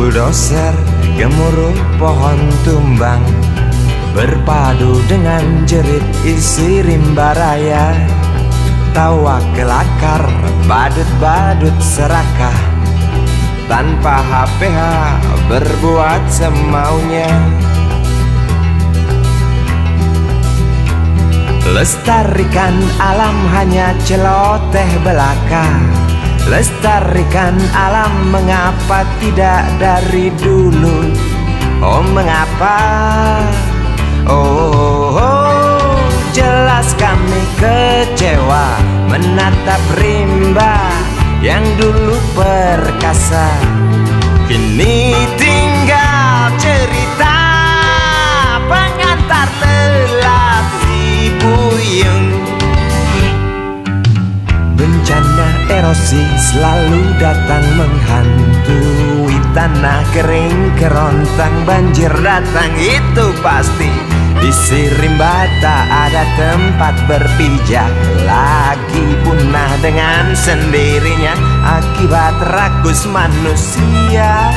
Bulldozer gemuruh pohon tumbang, berpadu dengan jerit isi rimba raya. Tawa kelakar, badut-badut serakah, tanpa HPH berbuat semaunya. Lestarikan alam hanya celoteh belaka. Lestarikan alam mengapa tidak dari dulu? Oh mengapa? Oh, jelas kami kecewa menatap rimba yang dulu perkasa. Kini tinggal cerita pengantar lelah si buyung. Bencana erosi selalu datang menghantui tanah kering kerontang, banjir datang itu pasti. Di rimba tak ada tempat berpijak, lagi punah dengan sendirinya akibat rakus manusia.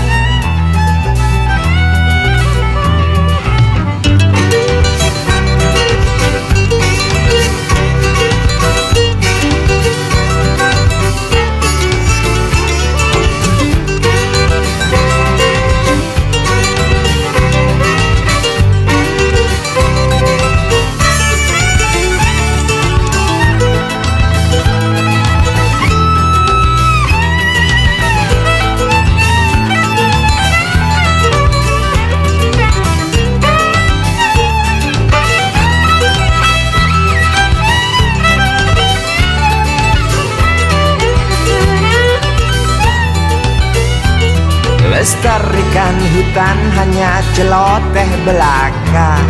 Lestarikan hutan hanya celoteh belaka.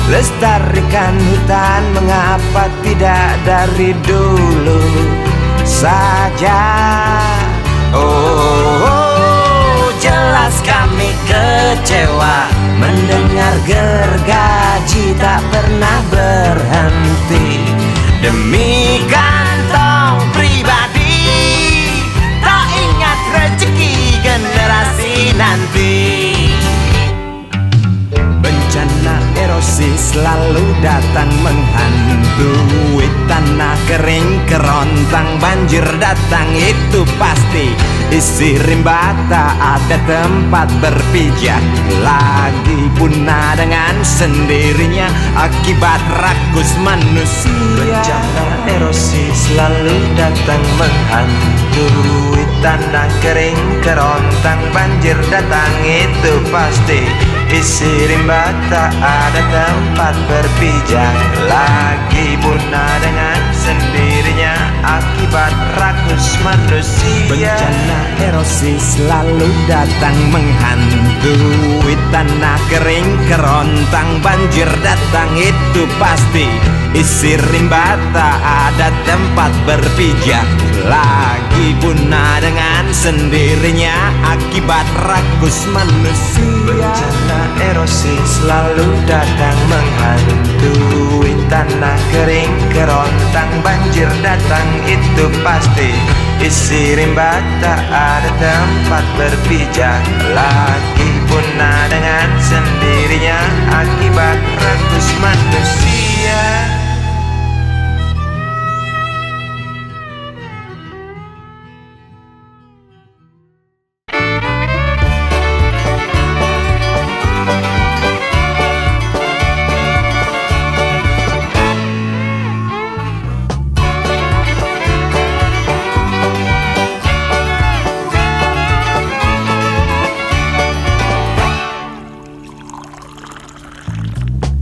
Lestarikan hutan mengapa tidak dari dulu saja? Oh, jelas kami kecewa mendengar gergaji tak pernah berhenti. Demi kantong pribadi, tak ingat rezeki generasi nanti. Bencana erosi selalu datang menghantui tanah kering kerontang, banjir datang itu pasti. Isi rimba tak ada tempat berpijak, lagi punah dengan sendirinya akibat rakus manusia. Bencana erosi selalu datang menghantui tanah kering kerontang, banjir datang itu pasti. Isi rimba tak ada tempat berpijak, lagi punah dengan sendirinya akibat rakus manusia. Bencana erosi selalu datang menghantui tanah kering kerontang, banjir datang itu pasti. Isi rimba tak ada tempat berpijak, lagi punah dengan sendirinya akibat rakus manusia. Bencana erosi selalu datang menghantui tanah kering kerontang, banjir datang itu pasti. Isi rimba tak ada tempat berpijak, lagi punah dengan sendirinya akibat rakus manusia.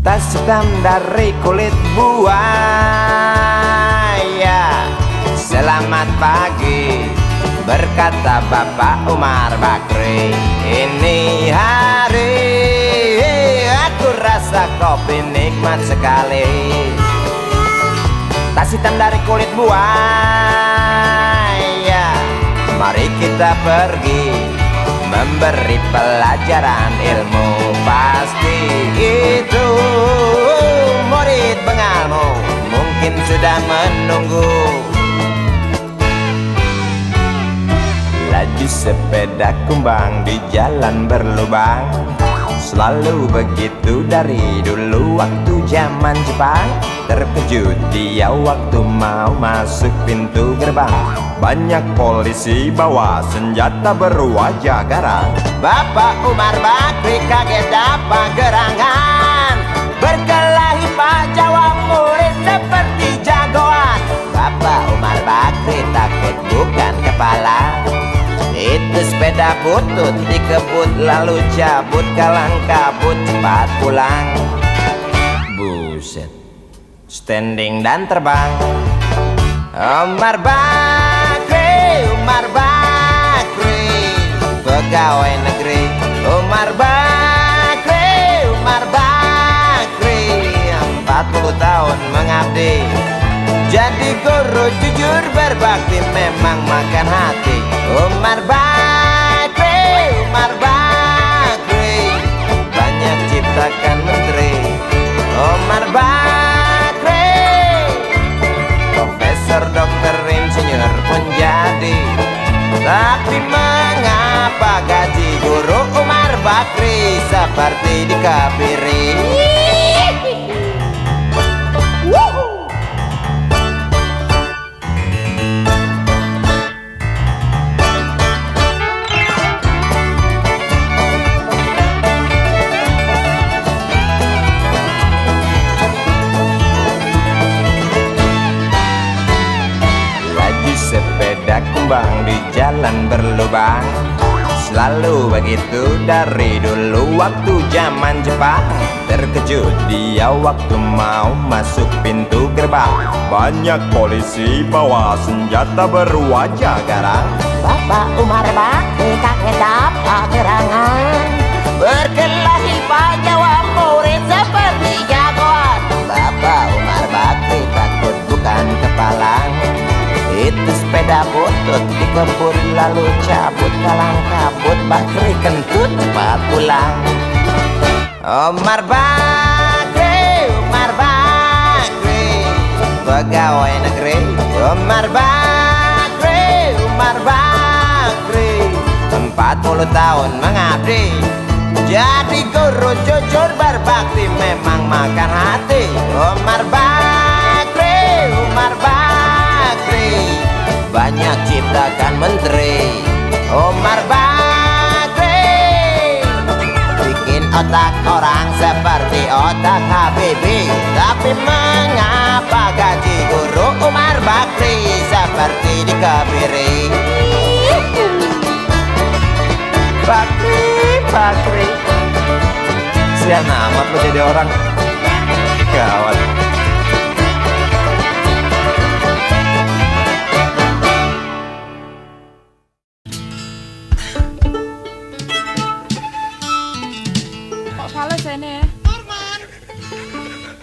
Tas hitam dari kulit buaya. Selamat pagi, berkata Bapak Umar Bakri. Ini hari aku rasa kopi nikmat sekali. Tas hitam dari kulit buaya, mari kita pergi memberi pelajaran ilmu. Pasti itu murid bengalmu mungkin sudah menunggu. Laju sepeda kumbang di jalan berlubang. Selalu begitu dari dulu waktu zaman Jepang. Terkejut dia waktu mau masuk pintu gerbang. Banyak polisi bawa senjata berwajah garang. Bapak Umar Bakri kaget dapat gerangan. Berkelahi Pak jawab murid seperti jagoan. Bapak Umar Bakri takut bukan kepala. Itu sepeda butut dikebut lalu cabut, kalang kabut cepat pulang. Buset, standing dan terbang. Umar Bakri, Umar Bakri, pegawai negeri. Umar Bakri, Umar Bakri, 40 tahun mengabdi. Jadi guru jujur berbakti memang makan hati. Umar Bakri, Umar Bakri, banyak ciptakan menteri. Umar Bakri, profesor, dokter, insinyur pun jadi. Tapi mengapa gaji guru Umar Bakri seperti dikebiri? Sepeda kumbang di jalan berlubang. Selalu begitu dari dulu waktu zaman Jepang. Terkejut dia waktu mau masuk pintu gerbang. Banyak polisi bawa senjata berwajah garang. Bapak Umar Bakri kaget dapat gerangan. Berkelahi Pak jawab murid seperti jagoan. Bapak Umar Bakri takut bukan kepala. Itu sepeda butut dikebut lalu cabut, kalang kabut. Bakri kentut cepat pulang. Umar Bakri, Umar Bakri, pegawai negeri. Umar Bakri, Umar Bakri, 40 tahun mengabdi. Jadi guru jujur berbakti memang makan hati. Umar Bakri, Umar Bakri, banyak ciptakan menteri. Umar Bakri bikin otak orang seperti otak Habibie. Tapi mengapa gaji guru Umar Bakri seperti dikebiri? Bakri, Bakri, sian amat lo jadi orang. Gawat. Fales ini ya.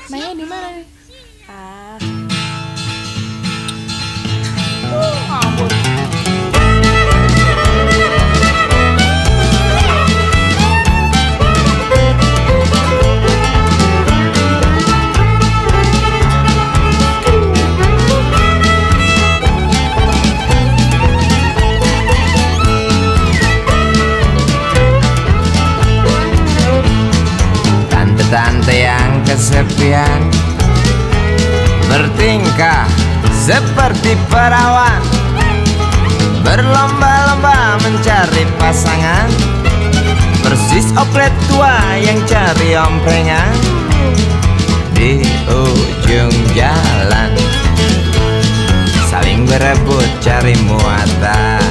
Mainnya di mana nih? Ngawur. Tante yang kesepian bertingkah seperti perawan, berlomba-lomba mencari pasangan, persis oplet tua yang cari omprengan. Di ujung jalan saling berebut cari muatan.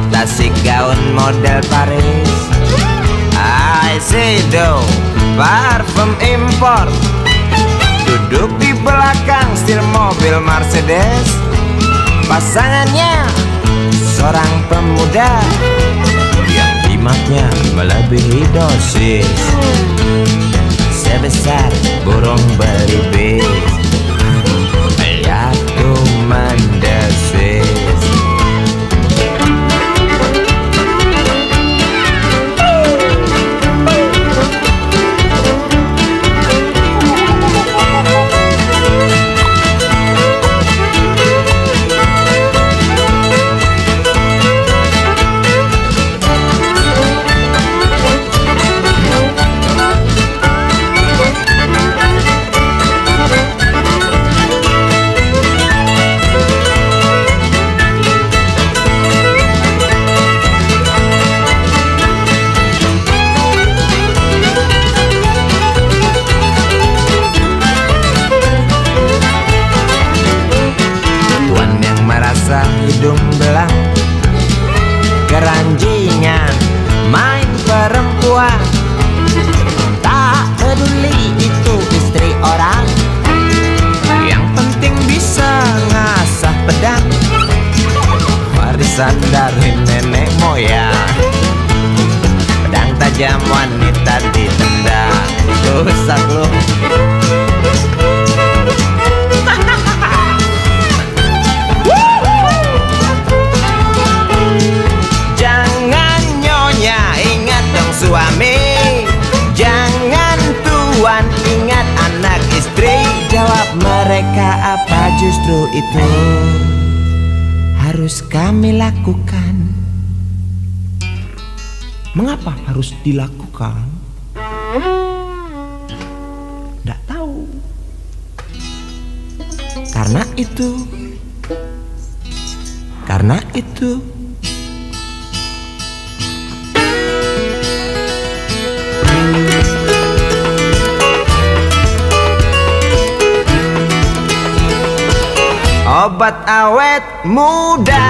Tasik gaun model Paris, Aisedo parfum impor. Duduk di belakang setir mobil Mercedes. Pasangannya seorang pemuda yang jimatnya melebihi dosis, sebesar burung belibis. Lihatku mendesis. macam wanita ditendang. Rusak lu. Jangan nyonya, ingat dong suami. Jangan tuan, ingat anak istri. Jawab mereka apa justru itu harus kami lakukan. Mengapa harus dilakukan? Nggak tahu. Karena itu obat awet muda.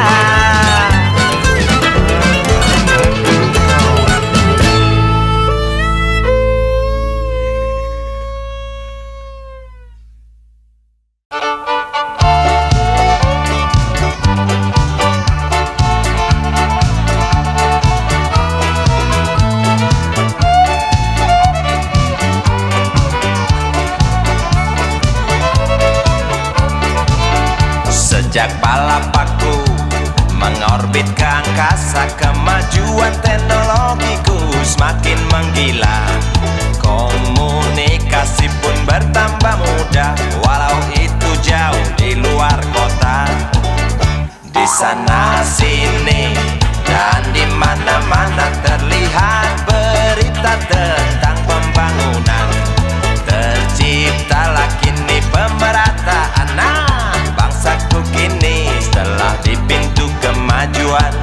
Sejak balapaku mengorbit ke angkasa, kemajuan teknologiku semakin menggila. Komunikasi pun bertambah mudah, walau itu jauh di luar kota. Di sana sini dan di mana-mana terlihat berita tentang pembangunan. Terciptalah kini pemerataan. Bangsaku kini telah di pintu kemajuan.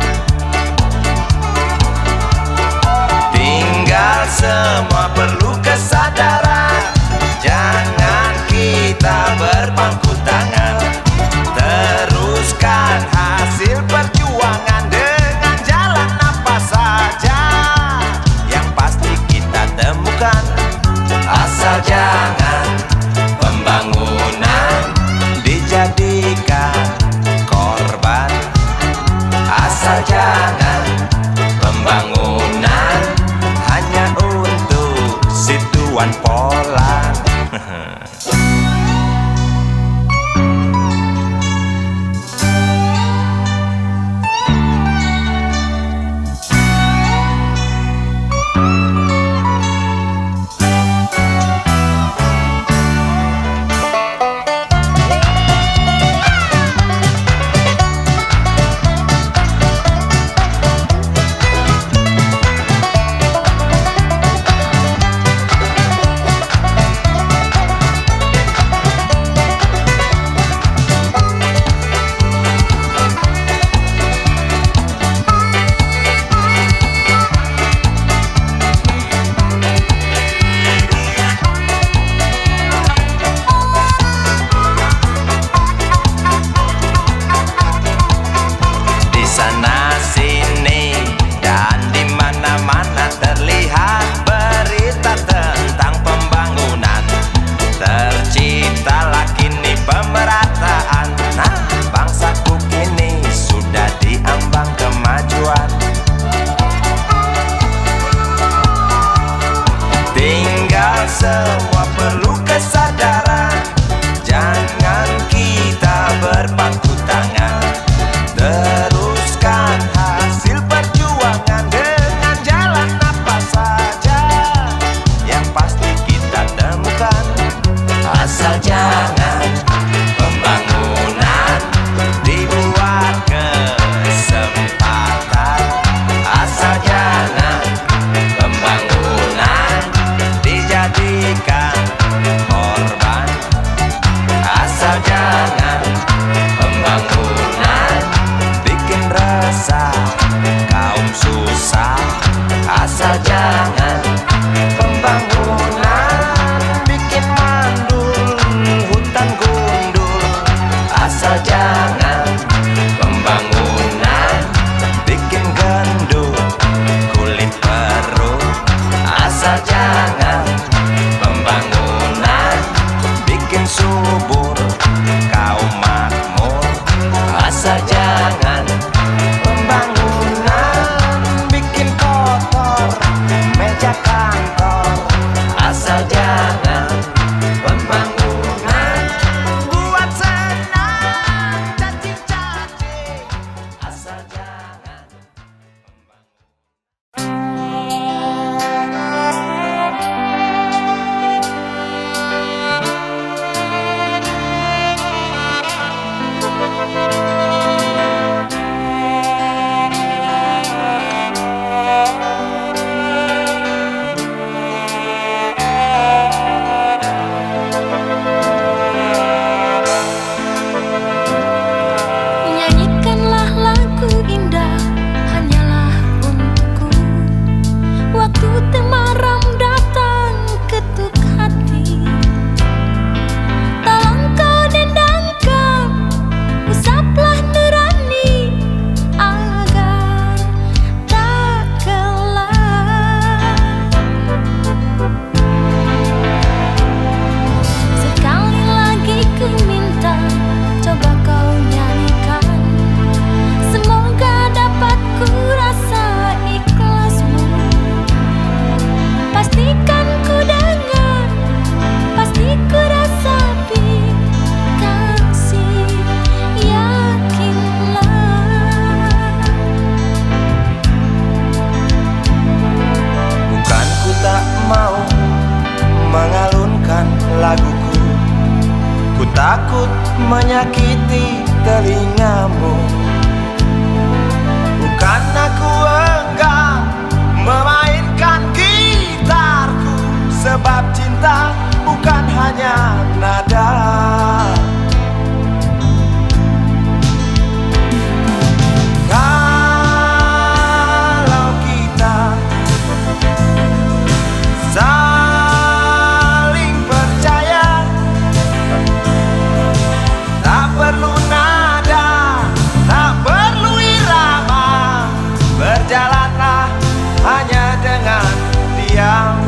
Tinggal semua perlu kesadaran. Jangan kita berpangku tangan. Teruskan hasil perjuangan dengan jalan apa saja. Yang pasti kita temukan. Asal jangan pembangunan dijadikan korban. Asal jangan pembangunan hanya untuk si tuan Polan. Semua perlu kesadaran. Jangan kita berpangku tangan. Teruskan hasil perjuangan dengan jalan apa saja. Yang pasti kita temukan. Asal jangan pembangunan dibuat kesempatan. Asal jangan pembangunan dijadikan korban. Asal jangan pembangunan bikin resah kaum susah. Asal jangan pembangunan bikin mandul hutan gundul. Asal jangan pembangunan bikin gendut kulit perut. Asal jangan pembangunan bikin subur kaum makmur. Asal jangan pembangunan bikin kotor meja takut menyakiti telingamu. Bukan aku enggan memainkan gitarku, sebab cinta bukan hanya nada. Kalau kita saling percaya, tak perlu nada, tak perlu irama, berjalanlah hanya dengan diam.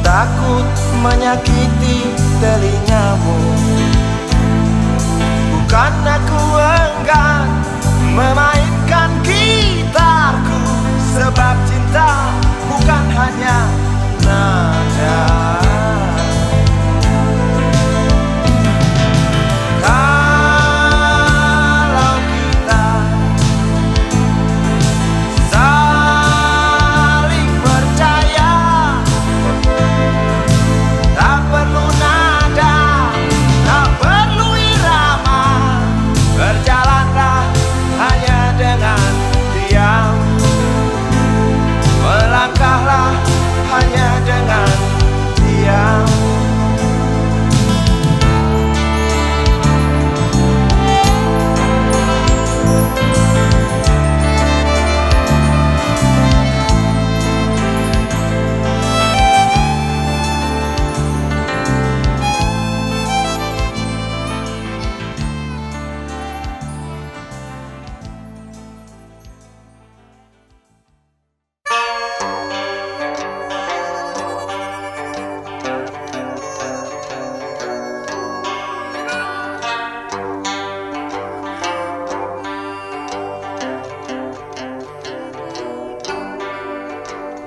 Takut menyakiti telingamu. Bukan aku enggan memainkan gitarku, sebab cinta bukan hanya nada. Kalau kita saling percaya, tak perlu nada, tak perlu irama, berjalanlah hanya dengan diam, melangkahlah hanya dengan diam.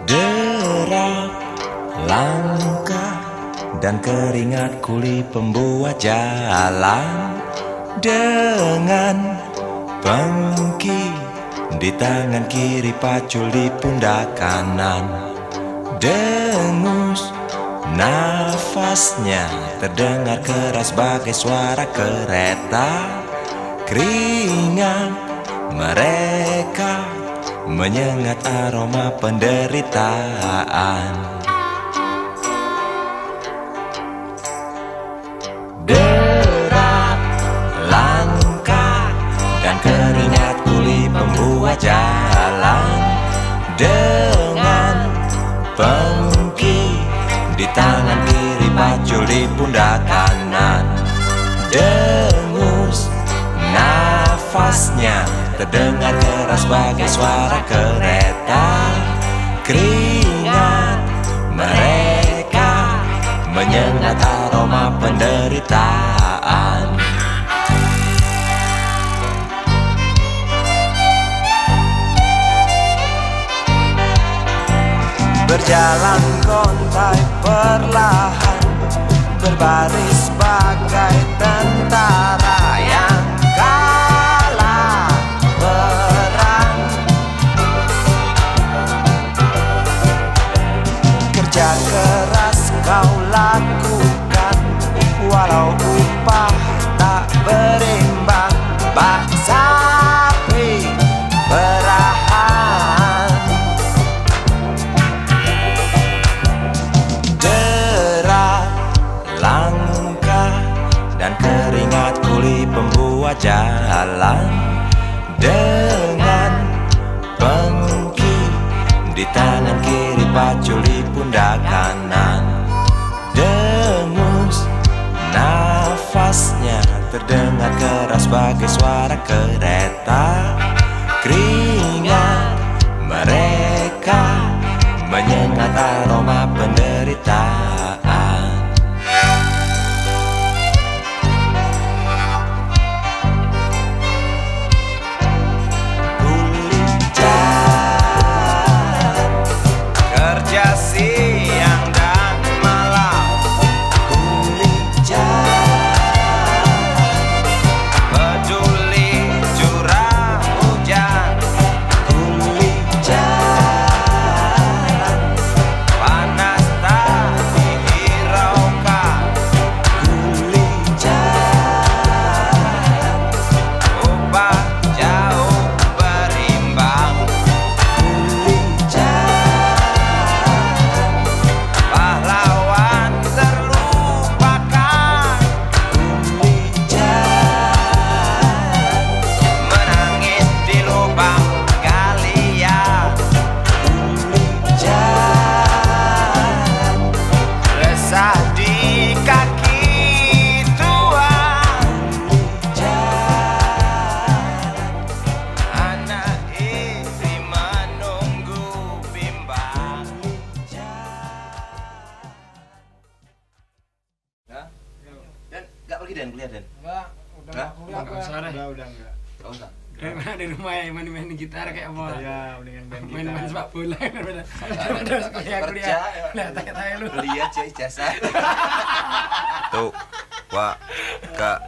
Derap langkah dan keringat kuli pembuat jalan, dengan pengki di tangan kiri, pacul di pundak kanan. Dengus nafasnya terdengar keras bagai suara kereta. Keringat mereka menyengat aroma penderitaan. Derap langkah dan keringat kuli pembuat jalan, dengan pengki di tangan kiri, pacul di pundak kanan. Dengus nafasnya terdengar keras bagai suara kereta. Keringat mereka menyengat aroma penderitaan. Berjalan kontai perlahan, berbaris bagai tentara yang kalah perang. Kerja keras kau lakukan, walau upah tak berimbang. Bak jalan dengan pengki di tangan kiri, paculi pundak kanan. Dengus nafasnya terdengar keras bagai suara kereta. Keringat mereka menyengat aroma penderitaan. Kerja siang dan malam, peduli curah hujan, panas tak dihiraukan, upah jauh berimbang, pahlawan terlupakan, menangis di lubang galian, resah di kaki tua, anak istri menunggu bimbang. Dan nggak pergi Dan kuliah Dan? Enggak, udah Hah? kuliah Nggak usah deh. udah enggak. Nggak usah. Daripada di rumah ya main-main gitar kayak apa? Ya, mendingan main Main-main gitar. sepak bola daripada Kerja, kuliah. Lihat tanya lu. Kuliah cuy jasa. Tuh, Wak, Kak.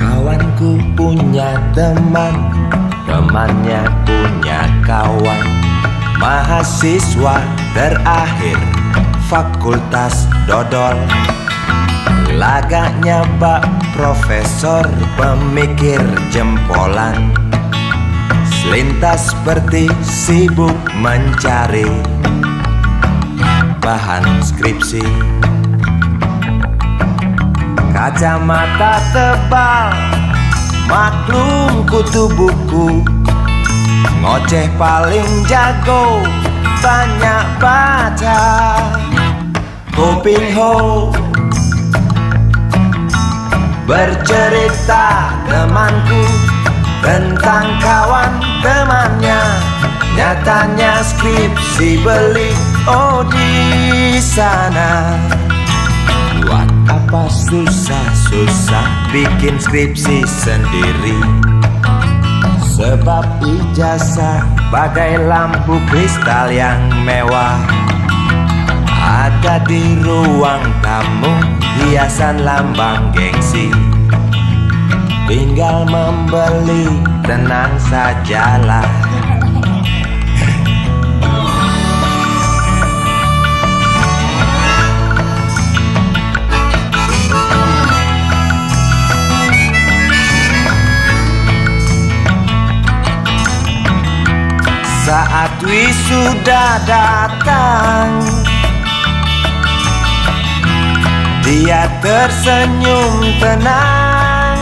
Kawanku punya teman, temannya punya kawan. Mahasiswa terakhir fakultas dodol, lagaknya bak profesor pemikir jempolan. Selintas seperti sibuk mencari bahan skripsi. Kacamata tebal, maklum kutu buku, ngoceh paling jago, banyak baca. Kuping ho bercerita temanku tentang kawan temannya, nyatanya skripsi beli oh di sana. Buat apa susah-susah bikin skripsi sendiri, sebab ijazah bagai lampu kristal yang mewah. Ada di ruang tamu hiasan lambang gengsi, tinggal membeli tenang sajalah. Saat wisuda datang, dia tersenyum tenang,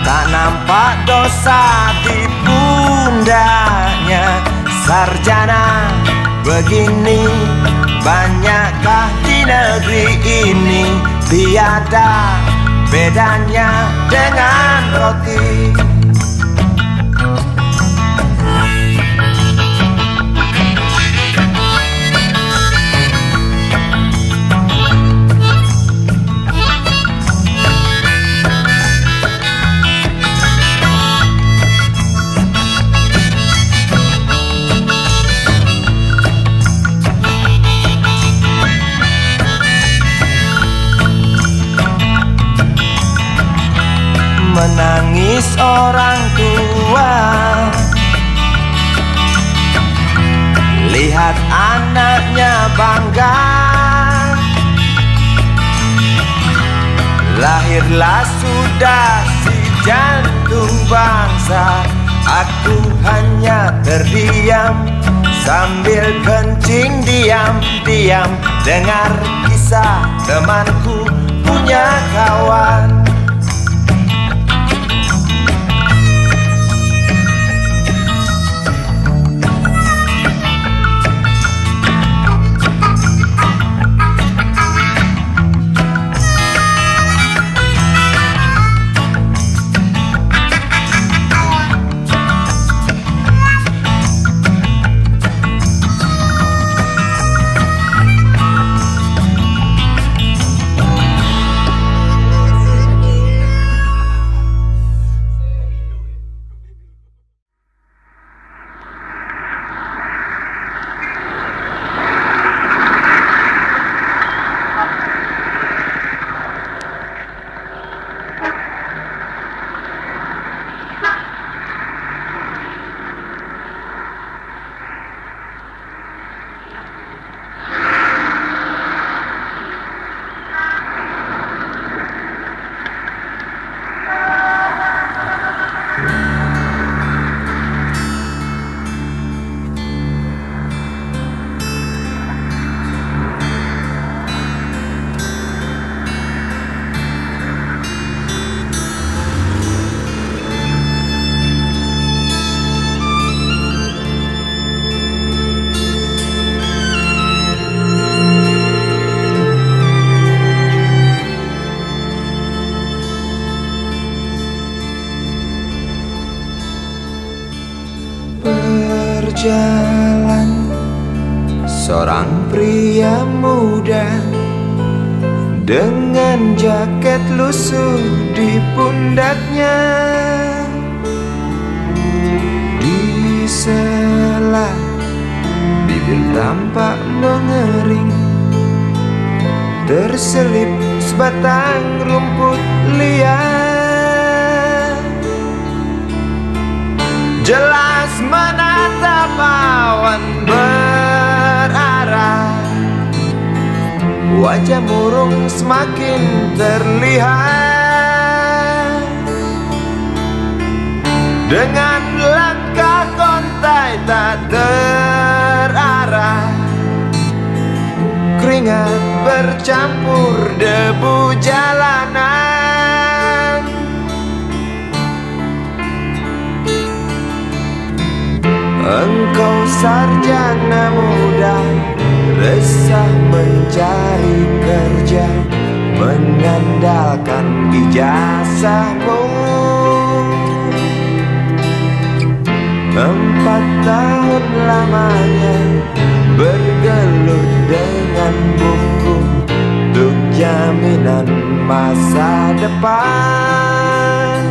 tak nampak dosa di pundaknya. Sarjana begini banyakkah di negeri ini, tiada bedanya dengan roti. Menangis orang tua, lihat anaknya bangga. Lahirlah sudah si jantung bangsa. Aku hanya terdiam sambil kencing diam-diam dengar kisah temanku punya kawan. Berjalan seorang pria muda dengan jaket lusuh di pundaknya. Di sela bibir tampak mengering, terselip sebatang rumput liar. Jelas menatap awan berarah, wajah murung semakin terlihat. Dengan langkah kontai tak terarah, keringat bercampur debu jalanan. Engkau sarjana muda, resah mencari kerja, mengandalkan ijazahmu. 4 tahun lamanya bergelut dengan buku untuk jaminan masa depan.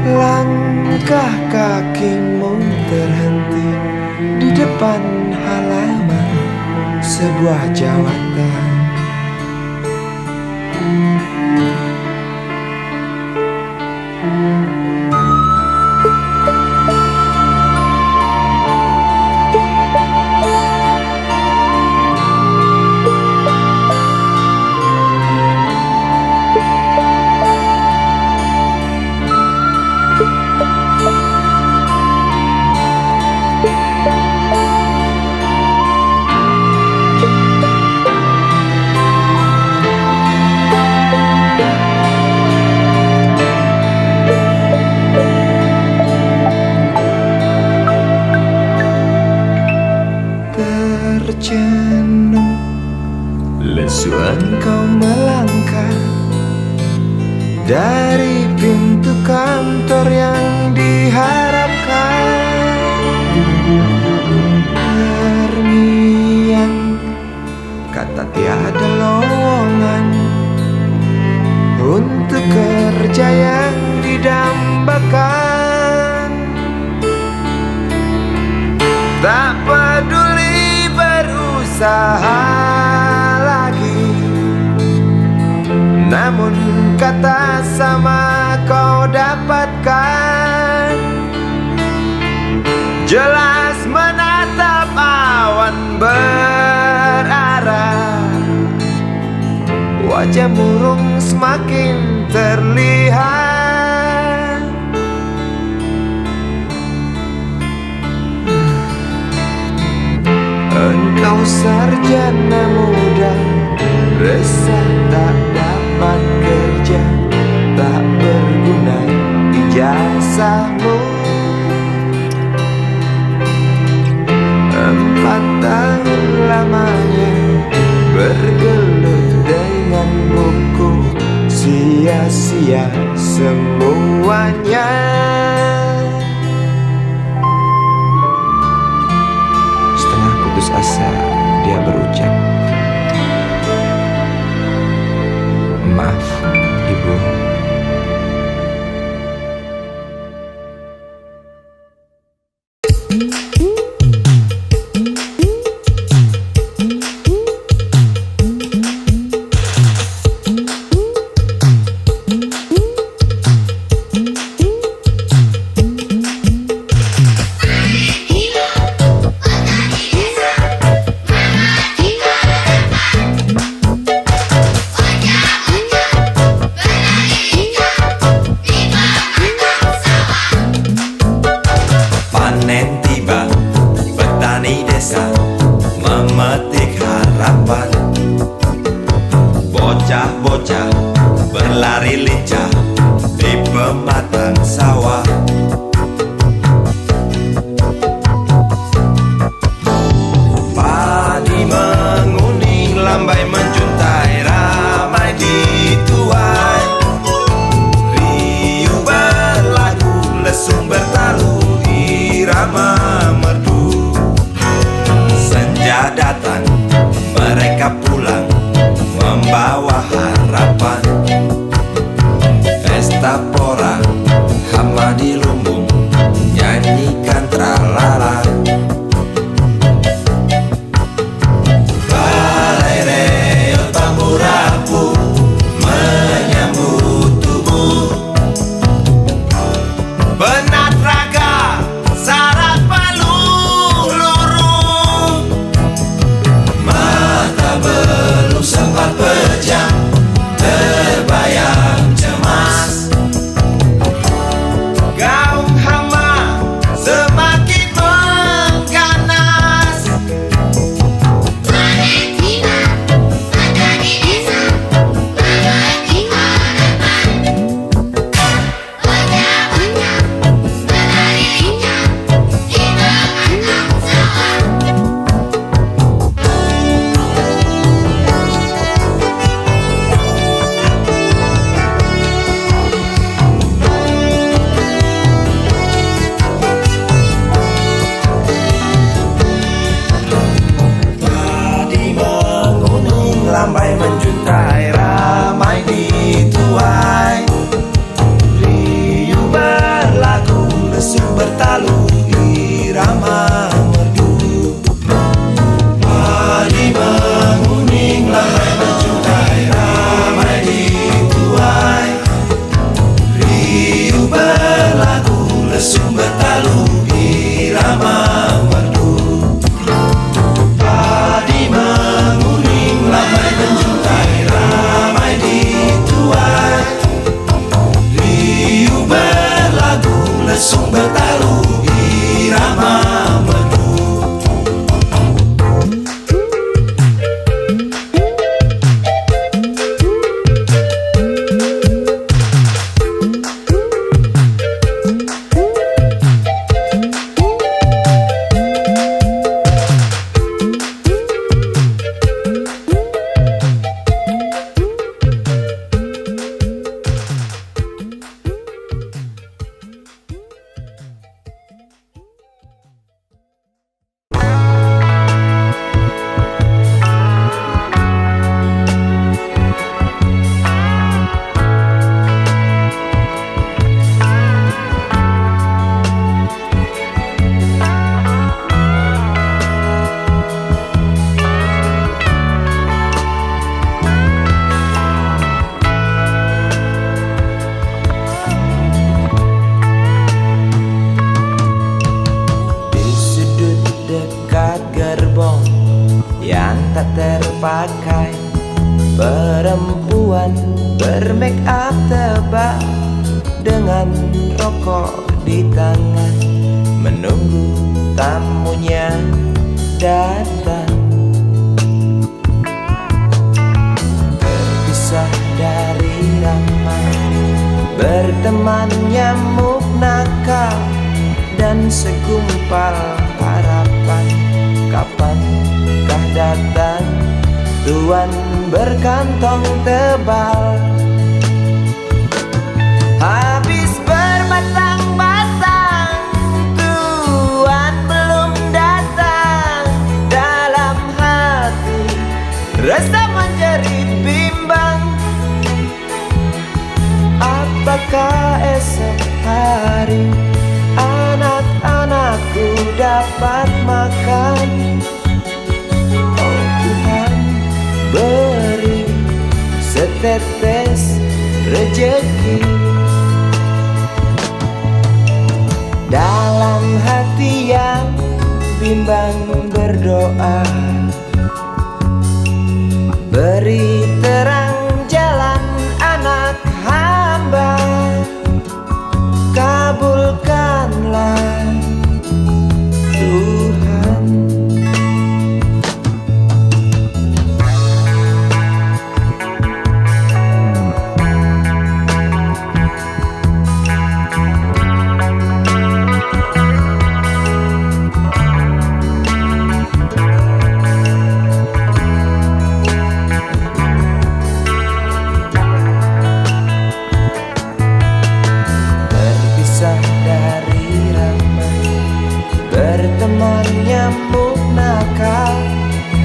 Langkah kakimu terhenti di depan halaman sebuah jawatan. Tercenung lesu engkau melangkah dari pintu kantor yang diharapkan. Terngiang kata tiada lowongan untuk kerja yang didambakan. Tak peduli berusaha lagi, namun kata sama kau dapatkan. Jelas menatap awan berarah, wajah murung semakin terlihat. Engkau sarjana muda, resah tak dapat kerja, tak berguna ijazahmu. 4 tahun lamanya bergelut dengan buku, sia-sia semuanya. Setengah putus asa dia berucap, "Maaf, Ibu." Panen tiba, petani desa memetik harapan. Bocah-bocah berlari lincah di pematang sawah. Padi menguning, lambai menjuntai, ramai dituai. Riuh berlagu, lesung bertalu, irama merdu. Senja datang, mereka pulang membawa harapan. Pesta pora, hama di lumbung, nyanyikan tralala. Balai reo tamburapu menyambut tubuh. Benat raga, sarat paluh luruh. Mata belum sempat pejam, terbayang cemas. Gaung hama semakin mengganas. Panen tiba, petani desa memetik harapan. Bocah-bocah berlari lincah di pematang sawah. Padi menguning, lambai menjuntai, ramai dituai. Riuh berlagu, lesung bertalu, irama merdu. Padi menguning, lambai menjuntai, ramai dituai. Riuh berlagu, lesung bertalu, irama merdu. Padi menguning, lambai menjuntai, ramai dituai. Riuh berlagu, lesung bertalu, irama merdu. tak terpakai, Perempuan bermake up tebal dengan rokok di tangan, menunggu tamunya datang. Terpisah dari ramai, berteman nyamuk nakal dan segumpal harapan. Kapankah datang tuan berkantong tebal? Habis berbatang-batang, tuan belum datang. Dalam hati rasa menjerit bimbang, apakah esok hari anak-anakku dapat makan? Oh Tuhan, beri setetes rejeki. Dalam hati yang bimbang berdoa, beri terang jalan anak hamba, kabulkanlah Tuhan. Terpisah dari ramai, berteman nyamuk nakal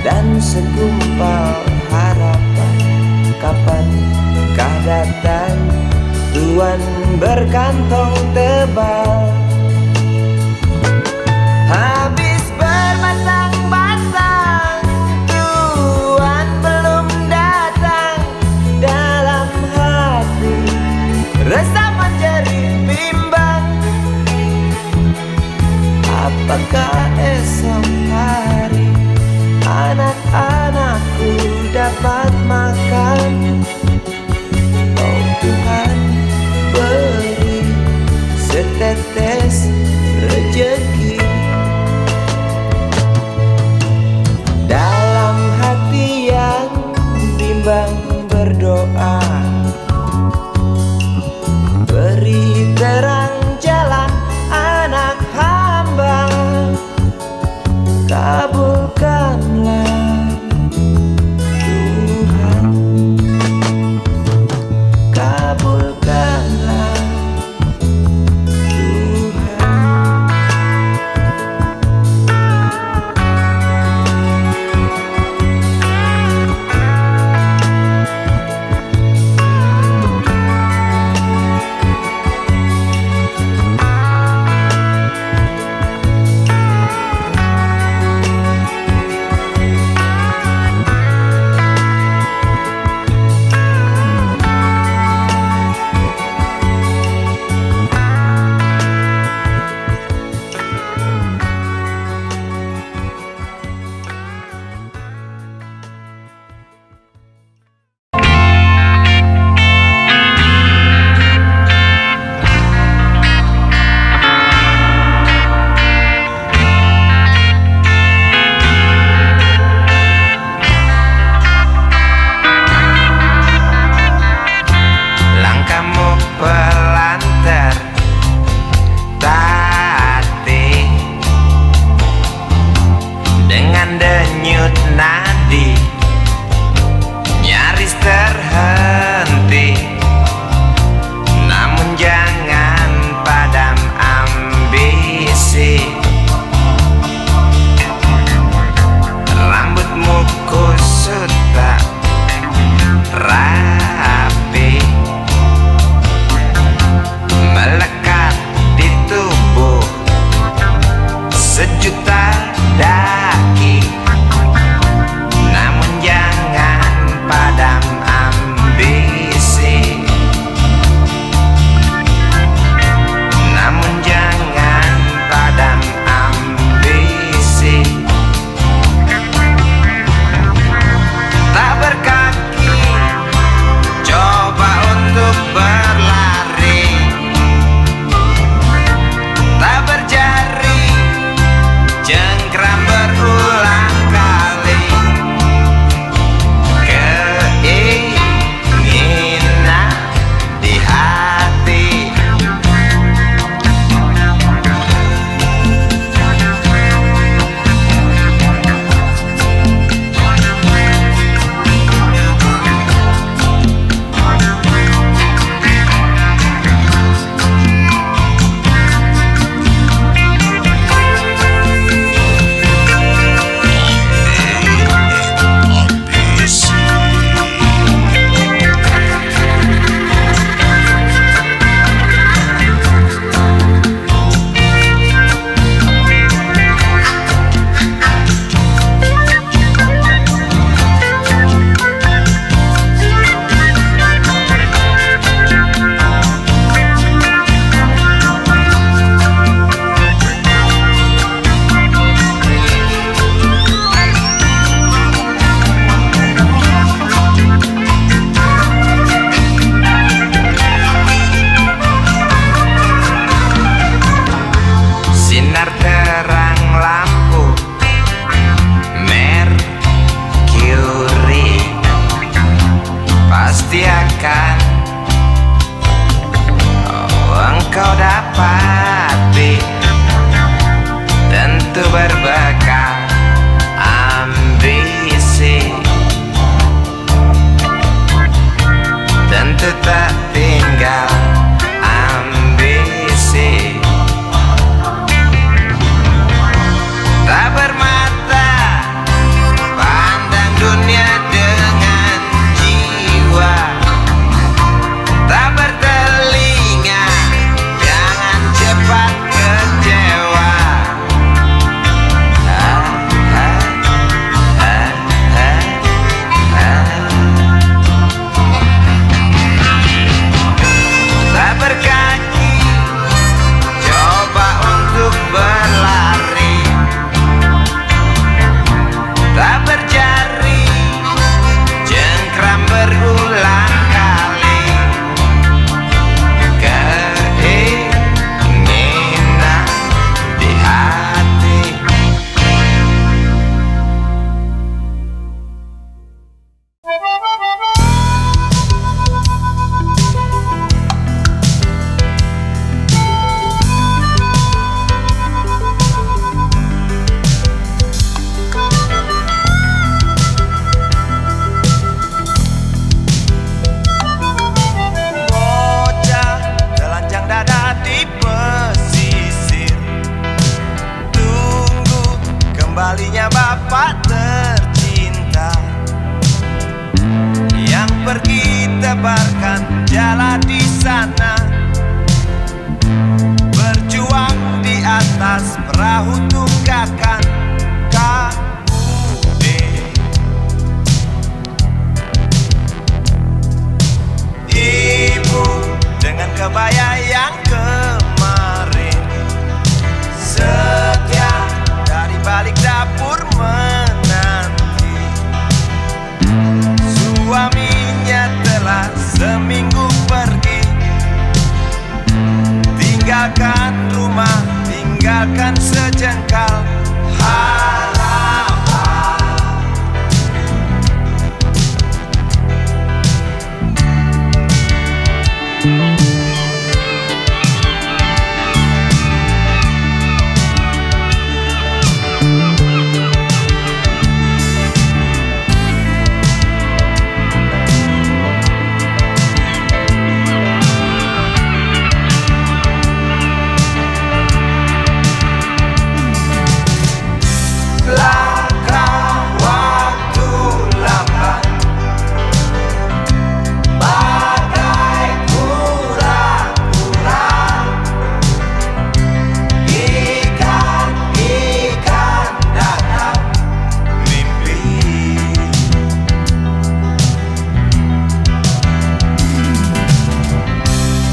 dan segumpal harapan. Kapankah datang tuan berkantong tebal? Habis berbatang-batang, tuan belum datang. Dalam hati rasa menjerit bimbang, apakah esok hari anak-anakku dapat makan? Oh Tuhan, beri setetes rejeki. Dalam hati yang bimbang berdoa, beri terang jalan anak hamba, kabulkanlah Tuhan, kabulkanlah Tuhan. Sepertinya bapak tercinta yang pergi tebarkan jala di sana, berjuang di atas perahu tunggakan KUD. Ibu dengan kebaya yang kemarin setia dari balik dapur menanti. Suaminya telah seminggu pergi, tinggalkan rumah, tinggalkan sejengkal harapan. Langkah waktu lambat bagai kura-kura, ikan-ikan datang mimpi.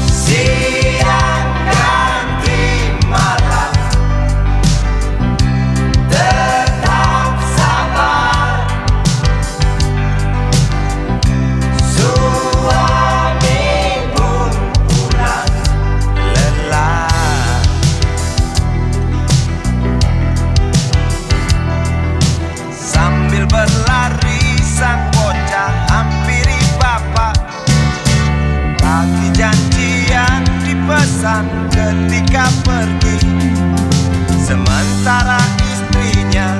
Siang ganti malam, tetap sabar. Suami pun pulang lelah. Sambil berlari sang bocah hampiri bapak, bagi janji yang dipesan ketika pergi. Sementara istrinya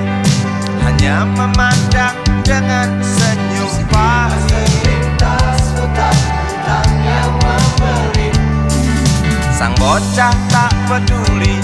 hanya memandang dengan senyum pahit. Sang bocah tak peduli